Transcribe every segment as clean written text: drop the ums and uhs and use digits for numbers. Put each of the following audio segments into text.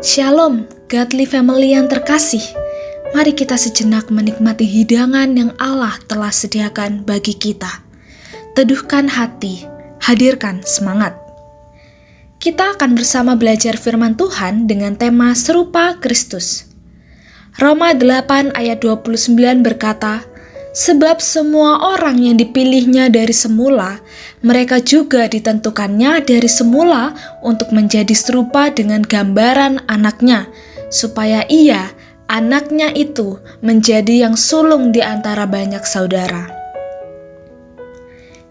Shalom, Godly Family yang terkasih. Mari kita sejenak menikmati hidangan yang Allah telah sediakan bagi kita. Teduhkan hati, hadirkan semangat. Kita akan bersama belajar firman Tuhan dengan tema serupa Kristus. Roma 8 ayat 29 berkata, sebab semua orang yang dipilihnya dari semula, mereka juga ditentukannya dari semula untuk menjadi serupa dengan gambaran anaknya, supaya ia, anaknya itu, menjadi yang sulung di antara banyak saudara.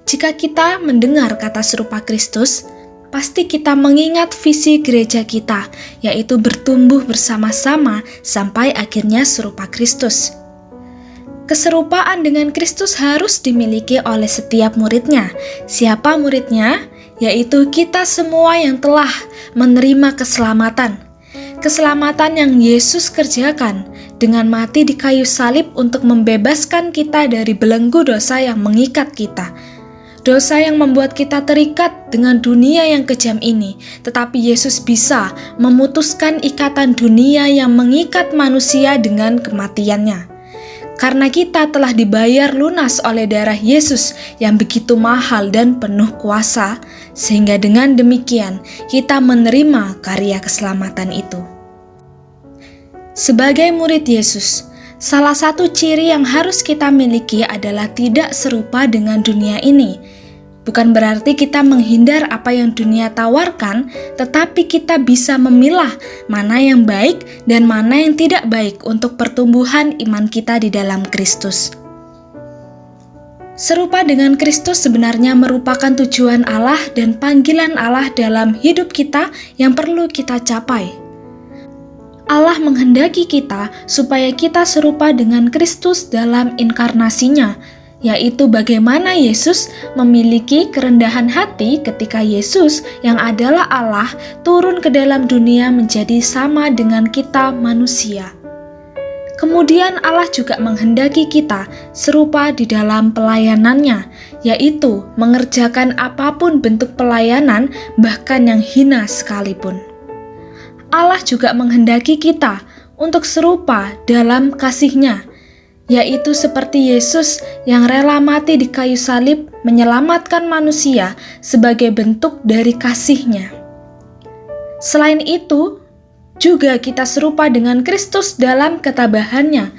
Jika kita mendengar kata serupa Kristus, pasti kita mengingat visi gereja kita, yaitu bertumbuh bersama-sama sampai akhirnya serupa Kristus. Keserupaan dengan Kristus harus dimiliki oleh setiap muridnya. Siapa muridnya? Yaitu kita semua yang telah menerima keselamatan. Keselamatan yang Yesus kerjakan dengan mati di kayu salib untuk membebaskan kita dari belenggu dosa yang mengikat kita. Dosa yang membuat kita terikat dengan dunia yang kejam ini, tetapi Yesus bisa memutuskan ikatan dunia yang mengikat manusia dengan kematiannya. Karena kita telah dibayar lunas oleh darah Yesus yang begitu mahal dan penuh kuasa, sehingga dengan demikian kita menerima karya keselamatan itu. Sebagai murid Yesus, salah satu ciri yang harus kita miliki adalah tidak serupa dengan dunia ini. Bukan berarti kita menghindar apa yang dunia tawarkan, tetapi kita bisa memilah mana yang baik dan mana yang tidak baik untuk pertumbuhan iman kita di dalam Kristus. Serupa dengan Kristus sebenarnya merupakan tujuan Allah dan panggilan Allah dalam hidup kita yang perlu kita capai. Allah menghendaki kita supaya kita serupa dengan Kristus dalam inkarnasinya, yaitu bagaimana Yesus memiliki kerendahan hati ketika Yesus yang adalah Allah turun ke dalam dunia menjadi sama dengan kita manusia. Kemudian Allah juga menghendaki kita serupa di dalam pelayanannya, yaitu mengerjakan apapun bentuk pelayanan, bahkan yang hina sekalipun. Allah juga menghendaki kita untuk serupa dalam kasih-Nya, yaitu seperti Yesus yang rela mati di kayu salib menyelamatkan manusia sebagai bentuk dari kasih-Nya. Selain itu, juga kita serupa dengan Kristus dalam ketabahannya,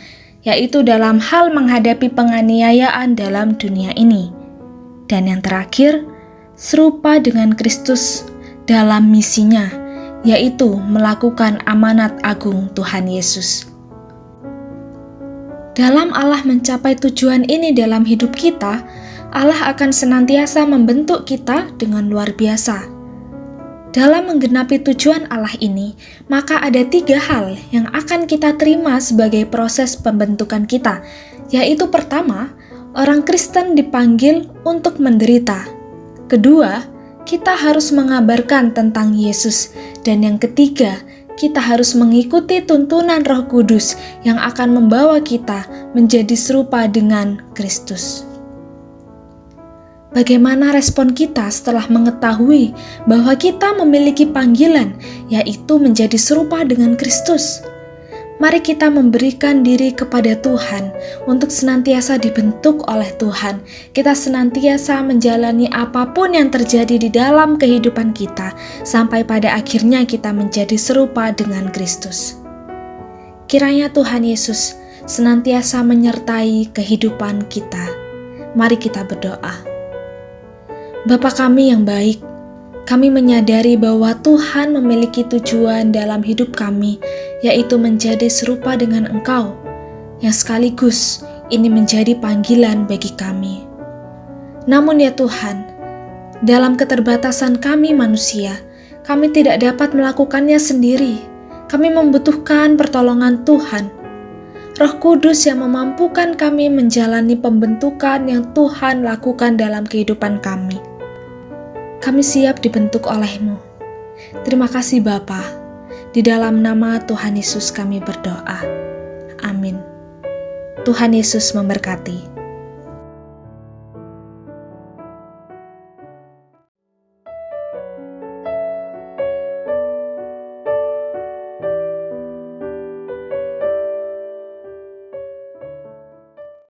yaitu dalam hal menghadapi penganiayaan dalam dunia ini. Dan yang terakhir, serupa dengan Kristus dalam misinya, yaitu melakukan amanat agung Tuhan Yesus. Dalam Allah mencapai tujuan ini dalam hidup kita, Allah akan senantiasa membentuk kita dengan luar biasa. Dalam menggenapi tujuan Allah ini, maka ada 3 hal yang akan kita terima sebagai proses pembentukan kita, yaitu pertama, orang Kristen dipanggil untuk menderita. Kedua, kita harus mengabarkan tentang Yesus. Dan yang ketiga, kita harus mengikuti tuntunan Roh Kudus yang akan membawa kita menjadi serupa dengan Kristus. Bagaimana respon kita setelah mengetahui bahwa kita memiliki panggilan, yaitu menjadi serupa dengan Kristus? Mari kita memberikan diri kepada Tuhan untuk senantiasa dibentuk oleh Tuhan. Kita senantiasa menjalani apapun yang terjadi di dalam kehidupan kita, sampai pada akhirnya kita menjadi serupa dengan Kristus. Kiranya Tuhan Yesus senantiasa menyertai kehidupan kita. Mari kita berdoa. Bapa kami yang baik, kami menyadari bahwa Tuhan memiliki tujuan dalam hidup kami, yaitu menjadi serupa dengan Engkau, yang sekaligus ini menjadi panggilan bagi kami. Namun ya Tuhan, dalam keterbatasan kami manusia, kami tidak dapat melakukannya sendiri. Kami membutuhkan pertolongan Tuhan. Roh Kudus yang memampukan kami menjalani pembentukan yang Tuhan lakukan dalam kehidupan kami. Kami siap dibentuk oleh-Mu. Terima kasih Bapa. Di dalam nama Tuhan Yesus kami berdoa. Amin. Tuhan Yesus memberkati.